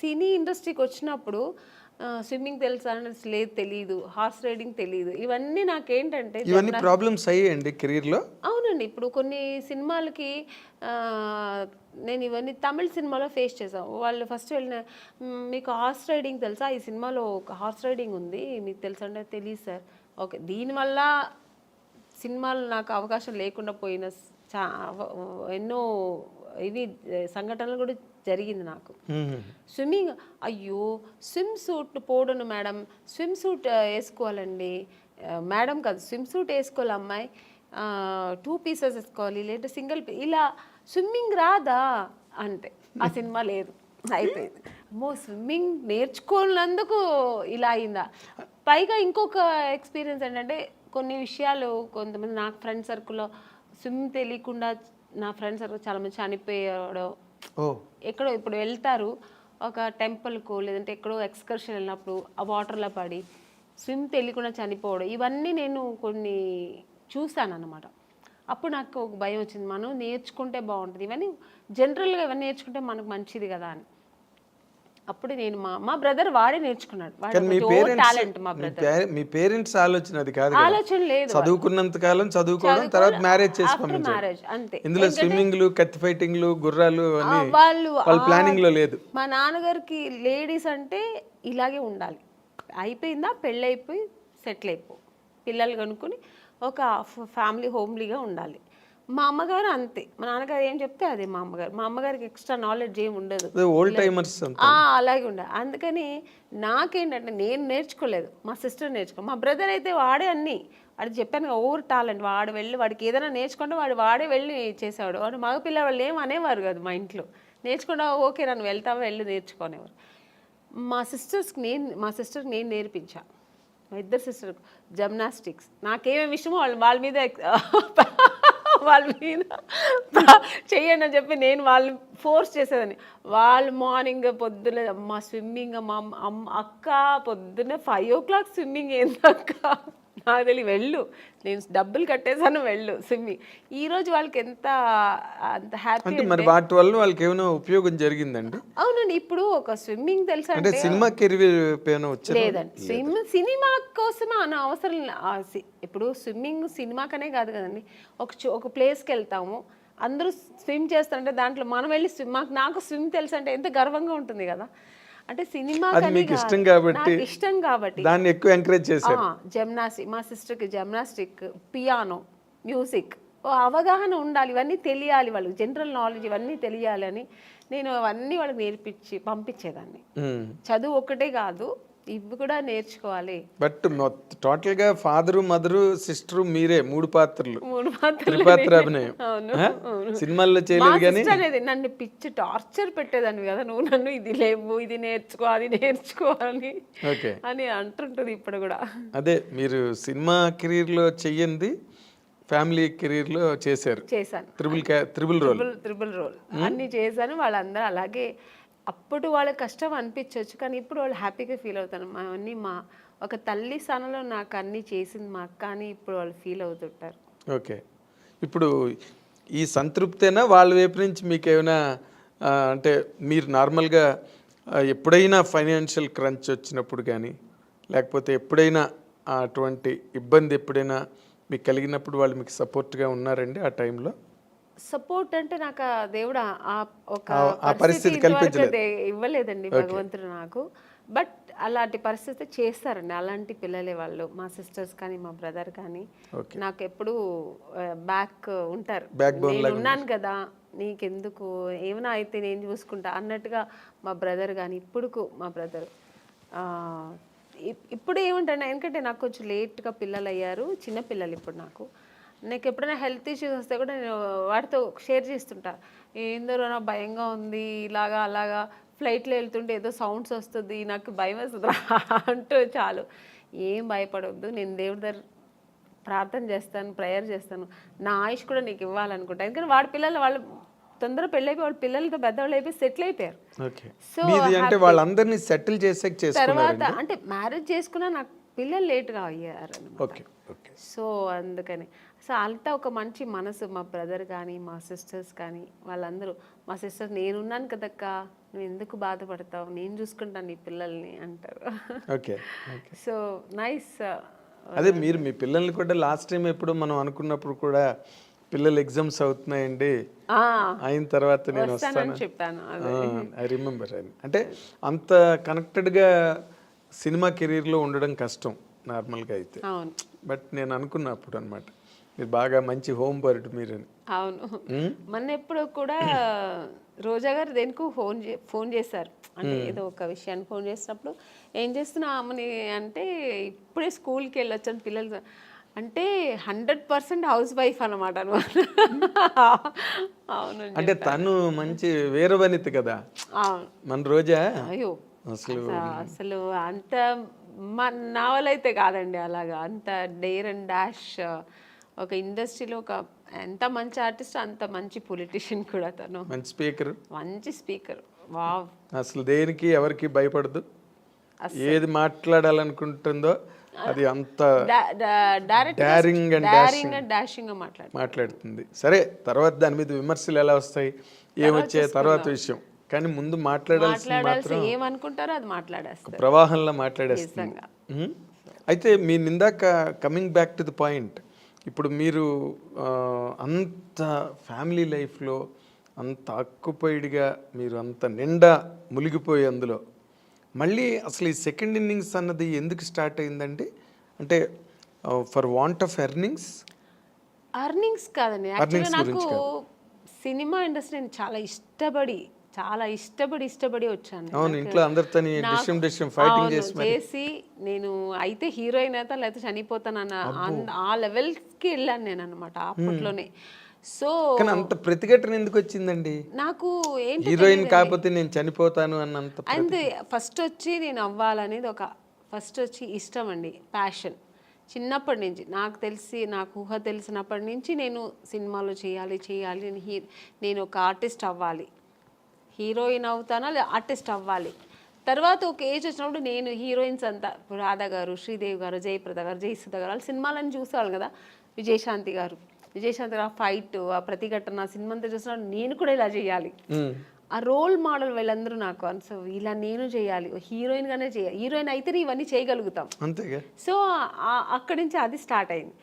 సినీ ఇండస్ట్రీకొచ్చినప్పుడు swimming తెలుసా అంటే లేదు తెలీదు. హార్స్ రైడింగ్ తెలీదు. ఇవన్నీ నాకేంటంటే ఇవన్నీ ప్రాబ్లమ్స్ అయ్యాయండి కెరీర్‌లో? అవునండి. ఇప్పుడు కొన్ని సినిమాలకి నేను ఇవన్నీ తమిళ్ సినిమాలో ఫేస్ చేశా. వాళ్ళు ఫస్ట్ మీకు హార్స్ రైడింగ్ తెలుసా? ఈ సినిమాలో ఒక హార్స్ రైడింగ్ ఉంది. మీకు తెలుసా అంటే తెలీదు సార్. ఓకే. దీనివల్ల సినిమాలు నాకు అవకాశం లేకుండా పోయిన చా ఎన్నో ఇవి సంఘటనలు కూడా జరిగింది నాకు. స్విమ్మింగ్ అయ్యో! స్విమ్ సూట్ పోడను మేడం. స్విమ్ సూట్ ఏసుకోవాలండి. మేడం కాదు స్విమ్ సూట్ ఏసుకోవాలి అమ్మాయి. 2 పీసెస్ ఏసుకోవాలి. లేదా సింగిల్ ఇలా స్విమ్మింగ్ రాదా అంటే ఆ సినిమా లేదు. అయిపోయింది. అమ్మో! స్విమ్మింగ్ నేర్చుకోనందుకు ఇలా అయిందా? పైగా ఇంకొక ఎక్స్పీరియన్స్ ఏంటంటే కొన్ని విషయాలు కొంతమంది నాకు ఫ్రెండ్ సర్కిల్లో స్విమ్ తెలియకుండా నా ఫ్రెండ్ సర్కిల్ చాలామంది చనిపోయాడు. ఎక్కడో ఇప్పుడు వెళ్తారు ఒక టెంపుల్కు లేదంటే ఎక్కడో ఎక్స్కర్షన్ వెళ్ళినప్పుడు ఆ వాటర్లో పడి స్విమ్ తెలియకుండా చనిపోవడం ఇవన్నీ నేను కొన్ని చూశాను అన్నమాట. అప్పుడు నాకు ఒక భయం వచ్చింది. మనం నేర్చుకుంటే బాగుంటుంది. ఇవన్నీ జనరల్గా ఇవన్నీ నేర్చుకుంటే మనకు మంచిది కదా అని. అప్పుడు నేను మా బ్రదర్ వాడే నేర్చుకున్నాడు. టాలెంట్ మా బ్రదర్. మీ పేరెంట్స్ ఆలోచన అది కాదు. ఆలోచన లేదు. చదువుకున్నంత కాలం చదువుకోవడం, తర్వాత మ్యారేజ్ చేసి మ్యారేజ్ అంతే. ఇందులో స్విమ్మింగ్లు, కత్తి ఫైటింగ్లు, గుర్రాలు అన్ని వాళ్ళ ప్లానింగ్ లో లేదు. మా నాన్నగారికి లేడీస్ అంటే ఇలాగే ఉండాలి. అయిపోయిందా పెళ్ళైపోయి సెటిల్ అయిపో, పిల్లలు కనుక్కొని ఒక ఫ్యామిలీ హోమ్లీగా ఉండాలి. మా అమ్మగారు అంతే. మా నాన్నగారు ఏం చెప్తే అదే మా అమ్మగారు. మా అమ్మగారికి ఎక్స్ట్రా నాలెడ్జ్ ఏమి ఉండదు. ఓల్డ్ టైమర్స్ అలాగే ఉండాలి. అందుకని నాకేంటంటే నేను నేర్చుకోలేదు, మా సిస్టర్ నేర్చుకో. మా బ్రదర్ అయితే వాడే అన్నీ వాడికి చెప్పాను ఓవర్ టాలెంట్. వాడు వెళ్ళి వాడికి ఏదైనా నేర్చుకుంటే వాడే వెళ్ళి చేసేవాడు. వాడు మగపిల్ల వాళ్ళు ఏం అనేవారు కాదు మా ఇంట్లో. నేర్చుకున్నా ఓకే నన్ను వెళ్తావా వెళ్ళి నేర్చుకునేవారు. మా సిస్టర్కి నేను నేర్పించా. మా ఇద్దరు సిస్టర్కి జిమ్నాస్టిక్స్ నాకేమేమి ఇష్టమో వాళ్ళ మీద చెయ్యండి అని చెప్పి నేను వాళ్ళని ఫోర్స్ చేసేదాన్ని. వాళ్ళు మార్నింగ్ పొద్దున మా స్విమ్మింగ్ మా అక్క పొద్దున్న 5 o'clock స్విమ్మింగ్ ఏందక్క నాకు తెలియ వెళ్ళు, నేను డబ్బులు కట్టేసాను వెళ్ళు స్విమ్మింగ్. ఈరోజు వాళ్ళకి అంత హ్యాపీ. మరి వాటి వల్ల వాళ్ళకి ఏమైనా ఉపయోగం జరిగిందండి? అవునండి. ఇప్పుడు ఒక స్విమ్మింగ్ తెలుసా అంటే సినిమా కెరీర్ లేదండి. సినిమా కోసం అన్న అవసరం. ఇప్పుడు స్విమ్మింగ్ సినిమాకనే కాదు కదండి. ఒక ప్లేస్కి వెళ్తాము, అందరూ స్విమ్ చేస్తారంటే దాంట్లో మనం వెళ్ళి నాకు స్విమ్ తెలుసు అంటే ఎంత గర్వంగా ఉంటుంది కదా. అంటే సినిమా ఇష్టం కాబట్టి దాన్ని ఎక్కువ ఎంకరేజ్ చేశారు. జిమ్నాస్టిక్ మా సిస్టర్కి జిమ్నాస్టిక్, పియానో, మ్యూజిక్ అవగాహన ఉండాలి. ఇవన్నీ తెలియాలి వాళ్ళకి, జనరల్ నాలెడ్జ్ ఇవన్నీ తెలియాలని నేను అవన్నీ వాళ్ళకి నేర్పించి పంపించేదాన్ని. చదువు ఒక్కటే కాదు ఇవి కూడా నేర్చుకోవాలి. బట్ టోటల్ గా ఫాదరు, మదరు, సిస్టర్ మీరే 3 పాత్రలు. త్రిపాత్ర అభినయం సినిమాల్లో చేయలేదు. కానీ నన్ను పిచ్చి టార్చర్ పెట్టేదాన్ని కదా, నువ్వు నన్ను ఇది లేవు ఇది నేర్చుకో అది నేర్చుకోవాలి అని అంటుంటుంది ఇప్పుడు కూడా. అదే మీరు సినిమా కెరీర్ లో చెయ్యండి, ఫ్యామిలీ కెరీర్ లో చేశాను. త్రిబుల్ రోల్ అన్ని చేశాను. వాళ్ళందరూ అలాగే. అప్పుడు వాళ్ళకి కష్టం అనిపించవచ్చు, కానీ ఇప్పుడు వాళ్ళు హ్యాపీగా ఫీల్ అవుతాను. అవన్నీ మా ఒక తల్లి స్థానంలో నాకు అన్నీ చేసింది మా అక్క అని ఇప్పుడు వాళ్ళు ఫీల్ అవుతుంటారు. ఓకే. ఇప్పుడు ఈ సంతృప్తేనా వాళ్ళ వైపు నుంచి మీకు ఏమైనా అంటే మీరు నార్మల్గా ఎప్పుడైనా ఫైనాన్షియల్ క్రంచ్ వచ్చినప్పుడు కానీ లేకపోతే ఎప్పుడైనా అటువంటి ఇబ్బంది ఎప్పుడైనా మీకు కలిగినప్పుడు వాళ్ళు మీకు సపోర్ట్గా ఉన్నారండి ఆ టైంలో? సపోర్ట్ అంటే నాకు దేవుడు ఒక పరిస్థితి ఇవ్వలేదండి భగవంతుడు నాకు. బట్ అలాంటి పరిస్థితి చేస్తారండి. అలాంటి పిల్లలే వాళ్ళు, మా సిస్టర్స్ కానీ మా బ్రదర్ కానీ నాకు ఎప్పుడు బ్యాక్ ఉంటారు. నేను ఉన్నాను కదా నీకెందుకు, ఏమైనా అయితే నేను చూసుకుంటా అన్నట్టుగా మా బ్రదర్ కానీ ఇప్పుడు మా బ్రదర్ ఇప్పుడు ఏముంటాను. ఎందుకంటే నాకు కొంచెం లేట్గా పిల్లలు అయ్యారు, చిన్న పిల్లలు ఇప్పుడు నాకు ఎప్పుడైనా హెల్త్ ఇష్యూస్ వస్తే కూడా నేను వాటితో షేర్ చేస్తుంటా. ఏందరో నాకు భయంగా ఉంది, ఇలాగా అలాగా ఫ్లైట్లో వెళ్తుంటే ఏదో సౌండ్స్ వస్తుంది, నాకు భయం వస్తుంది అంటూ చాలు. ఏం భయపడవద్దు, నేను దేవుడి దగ్గర ప్రార్థన చేస్తాను, ప్రేయర్ చేస్తాను, నా ఆయుష్ కూడా నీకు ఇవ్వాలనుకుంటా. ఎందుకంటే వాడి పిల్లలు వాళ్ళు తొందరగా పెళ్ళైపోయి వాళ్ళ పిల్లలతో పెద్దవాళ్ళు అయిపోయి సెటిల్ అయిపోయారు. సో వాళ్ళందరినీ సెటిల్ చేసే తర్వాత అంటే మ్యారేజ్ చేసుకున్నా నాకు పిల్లలు లేట్గా అయ్యారు అన్నమాట. సో అందుకని అంతా ఒక మంచి మనసు. మా బ్రదర్ కానీ మా సిస్టర్స్ కానీ వాళ్ళందరూ, మా సిస్టర్ నేనున్నాను కదక్క నువ్వు ఎందుకు బాధపడతావు, నేను చూసుకుంటాను నీ పిల్లల్ని అంటారు. ఓకే. So nice. అదే మీరు మీ పిల్లల్ని కూడా లాస్ట్ టైం ఎప్పుడు మనం అనుకున్నప్పుడు కూడా పిల్లలు ఎగ్జామ్స్ అవుతున్నాయండి, అయిన తర్వాత నేను వస్తాను చెప్పాను. I remember. అంటే అంత కనెక్టెడ్గా సినిమా కెరీర్లో ఉండడం కష్టం నార్మల్గా అయితే. అవును, బట్ నేను అనుకున్నప్పుడు అనమాట మీరు బాగా మంచి హోమ్ బర్డ్ మీరని. అవును. మొన్న ఎప్పుడు కూడా రోజా గారు దేనికో ఫోన్ చేశారు, అంటే ఏదో ఒక విషయాన్ని ఫోన్ చేసినప్పుడు ఏం చేస్తున్నా అమ్మని అంటే ఇప్పుడే స్కూల్కి వెళ్ళొచ్చాను పిల్లలు అంటే 100% హౌస్ వైఫ్ అనమాట. అవును, అంటే తను మంచి వీరవనిత కదా అవును. మన రోజా. అయ్యో అసలు అసలు అంత నా వల్ల అయితే కాదండి అలాగా, అంత డేర్ అండ్ డాష్. ఒక ఇండస్ట్రీలో ఒక ఎంత మంచి ఆర్టిస్ట్ అంత మంచి పొలిటీషియన్ కూడా తను. మంచి స్పీకర్, మంచి స్పీకర్. వావ్. అసలు దేనికి ఎవరికి భయపడదు, ఏది మాట్లాడాలనుకుంటుందో అది అంత డారింగ్ అండ్ డాషింగ్ మాట్లాడుతుంది. సరే, తర్వాత దాని మీద విమర్శలు ఎలా వస్తాయి ఏమొచ్చే తర్వాత విషయం, కానీ ముందు మాట్లాడాల్సి ఏమనుకుంటారో అది మాట్లాడేస్తారు, ప్రవాహంలో మాట్లాడేస్తుంది. అయితే మీ ఇందాక coming back to the point, ఇప్పుడు మీరు అంత ఫ్యామిలీ లైఫ్లో అంత ఆక్యుపైడ్గా మీరు అంత నిండా మునిగిపోయి అందులో మళ్ళీ అసలు ఈ సెకండ్ ఇన్నింగ్స్ అన్నది ఎందుకు స్టార్ట్ అయిందండి? అంటే ఫర్ వాంట్ ఆఫ్ ఎర్నింగ్స్ కాదండి. యాక్చువల్గా నాకు సినిమా ఇండస్ట్రీని చాలా ఇష్టపడి వచ్చాను. అవును, ఇంట్లో అందరితో ఫైటింగ్ చేసి నేను అయితే హీరోయిన్ అయితే లేకపోతే చనిపోతానన్న ఆ లెవెల్కి వెళ్ళాను నేను అనమాట అప్పట్లోనే. సో అంత ప్రతిఘటన ఎందుకు వచ్చిందండి నాకు? ఏంటి హీరోయిన్ కాకపోతే నేను చనిపోతాను అన్నంత? అంతే, ఫస్ట్ వచ్చి నేను అవ్వాలనేది ఫస్ట్ వచ్చి ఇష్టం అండి, ప్యాషన్. చిన్నప్పటి నుంచి నాకు ఊహ తెలిసినప్పటి నుంచి నేను సినిమాలో చేయాలి, నేను ఒక ఆర్టిస్ట్ అవ్వాలి, హీరోయిన్ అవుతానా లేదా ఆర్టిస్ట్ అవ్వాలి. తర్వాత ఒక ఏజ్ వచ్చినప్పుడు నేను హీరోయిన్స్ అంతా రాధా గారు, శ్రీదేవి గారు, జయప్రద గారు, జయసుధ గారు వాళ్ళ సినిమాలను చూసేవాళ్ళు కదా, విజయశాంతి గారు ఆ ఫైట్, ఆ ప్రతిఘటన సినిమా అంతా చూసినప్పుడు నేను కూడా ఇలా చేయాలి, ఆ రోల్ మోడల్ వీళ్ళందరూ నాకు సో ఇలా నేను చేయాలి, హీరోయిన్గానే చేయాలి, హీరోయిన్ అయితేనే ఇవన్నీ చేయగలుగుతాం. సో అక్కడి నుంచి అది స్టార్ట్ అయింది.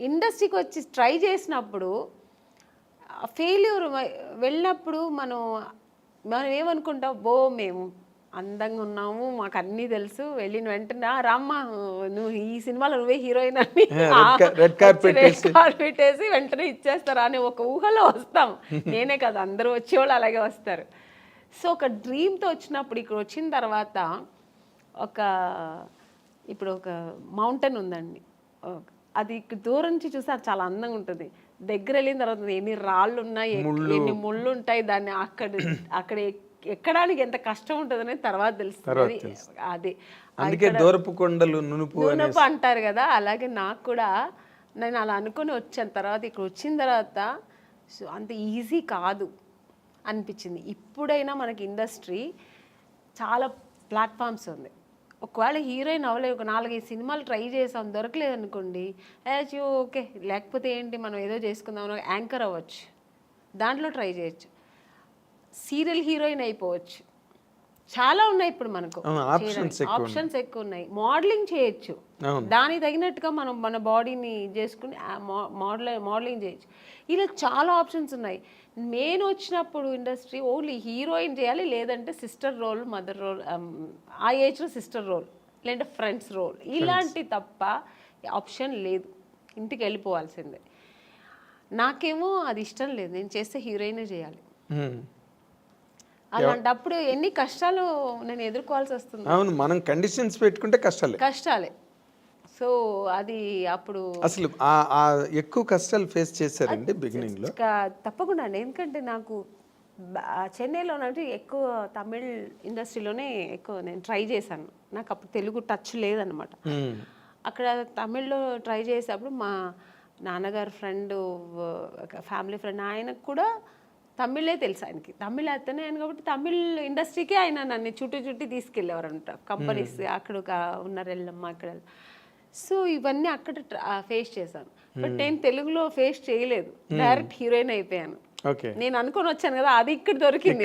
ఇండస్ట్రీకి వచ్చి ట్రై చేసినప్పుడు ఫెయిల్యూర్ వెళ్ళినప్పుడు మనం ఏమనుకుంటాం, మేము అందంగా ఉన్నాము, మాకు అన్నీ తెలుసు, వెళ్ళిన వెంటనే రామ్మ నువ్వు ఈ సినిమాలో నువ్వే హీరోయిన్ అని రెడ్ కార్పెట్ వేసి వెంటనే ఇచ్చేస్తారా అనే ఒక ఊహలో వస్తాం. నేనే కదా, అందరూ వచ్చేవాళ్ళు అలాగే వస్తారు. సో ఒక డ్రీమ్తో వచ్చినప్పుడు ఇక్కడ వచ్చిన తర్వాత ఇప్పుడు ఒక మౌంటైన్ ఉందండి, అది దూరం నుంచి చూస్తే అది చాలా అందంగా ఉంటుంది, దగ్గర వెళ్ళిన తర్వాత ఎన్ని రాళ్ళు ఉన్నాయి, ఎన్ని ముళ్ళు ఉంటాయి, దాన్ని అక్కడ ఎక్కడానికి ఎంత కష్టం ఉంటుంది అనేది తర్వాత తెలుస్తుంది. అది అందుకే దూరపు కొండలు నునుపు అంటారు కదా, అలాగే నాకు కూడా నేను అలా అనుకుని వచ్చాను. తర్వాత ఇక్కడ వచ్చిన తర్వాత అంత ఈజీ కాదు అనిపించింది. ఇప్పుడైనా మనకి ఇండస్ట్రీ చాలా ప్లాట్ఫామ్స్ ఉంది. ఒకవేళ హీరోయిన్ అవ్వలేదు, ఒక 4-5 సినిమాలు ట్రై చేసాం, దొరకలేదు అనుకోండి, ఓకే లేకపోతే ఏంటి మనం ఏదో చేసుకుందాం, యాంకర్ అవ్వచ్చు, దాంట్లో ట్రై చేయొచ్చు, సీరియల్ హీరోయిన్ అయిపోవచ్చు, చాలా ఉన్నాయి ఇప్పుడు మనకు ఆప్షన్స్ ఎక్కువ ఉన్నాయి, మోడలింగ్ చేయొచ్చు, దానికి తగినట్టుగా మనం మన బాడీని చేసుకుని మోడలింగ్ చేయొచ్చు, ఇలా చాలా ఆప్షన్స్ ఉన్నాయి. నేను వచ్చినప్పుడు ఇండస్ట్రీ ఓన్లీ హీరోయిన్ చేయాలి, లేదంటే సిస్టర్ రోల్, మదర్ రోల్, ఆ ఏజ్లో సిస్టర్ రోల్, లేదంటే ఫ్రెండ్స్ రోల్, ఇలాంటి తప్ప ఆప్షన్ లేదు, ఇంటికి వెళ్ళిపోవాల్సిందే. నాకేమో అది ఇష్టం లేదు, నేను చేస్తే హీరోయినే చేయాలి. అలాంటప్పుడు ఎన్ని కష్టాలు నేను ఎదుర్కోవాల్సి వస్తుంది. అవును, మనం కండిషన్స్ పెట్టుకుంటే కష్టాలే. సో అది అప్పుడు అసలు ఎక్కువ కష్టాలు ఫేస్ చేశారండి బిగినింగ్ లో? తప్పకుండా అండి, ఎందుకంటే నాకు చెన్నైలో ఎక్కువ తమిళ్ ఇండస్ట్రీలోనే ఎక్కువ నేను ట్రై చేశాను. నాకు అప్పుడు తెలుగు టచ్ లేదనమాట. అక్కడ తమిళ్లో ట్రై చేసేటప్పుడు మా నాన్నగారు ఫ్రెండ్, ఫ్యామిలీ ఫ్రెండ్, ఆయనకు కూడా తమిళే తెలుసు, ఆయనకి తమిళ్ అతనే ఆయన కాబట్టి తమిళ్ ఇండస్ట్రీకి ఆయన నన్ను చుట్టి తీసుకెళ్ళేవారు అనమాట, కంపెనీస్ అక్కడ ఉన్నారెళ్ళమ్మా అక్కడ. సో ఇవన్నీ అక్కడ ఫేస్ చేశాను. బట్ నేను తెలుగులో ఫేస్ చేయలేదు, డైరెక్ట్ హీరోయిన్ అయిపోయాను. ఓకే. నేను అనుకొని వచ్చాను కదా, అది ఇక్కడ దొరికింది.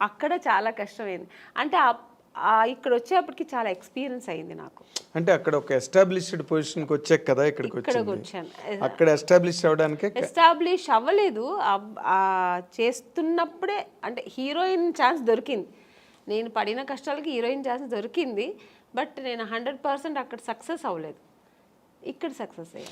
అక్కడ చాలా కష్టమైంది. అంటే ఇక్కడ వచ్చేప్పటికి చాలా ఎక్స్పీరియన్స్ అయింది నాకు. అంటే అక్కడ ఒక ఎస్టాబ్లిష్డ్ పొజిషన్కి వచ్చాక కదా ఇక్కడికి ఇక్కడికి వచ్చింది. వచ్చాను. అక్కడ ఎస్టాబ్లిష్ అవ్వడానికే ఎస్టాబ్లిష్ అవ్వలేదు. చేస్తున్నప్పుడే అంటే హీరోయిన్ ఛాన్స్ దొరికింది. నేను పడిన కష్టాలకి హీరోయిన్ ఛాన్స్ దొరికింది. బట్ నేను 100% అక్కడ సక్సెస్ అవ్వలేదు. ఇక్కడ సక్సెస్ అయ్యాను.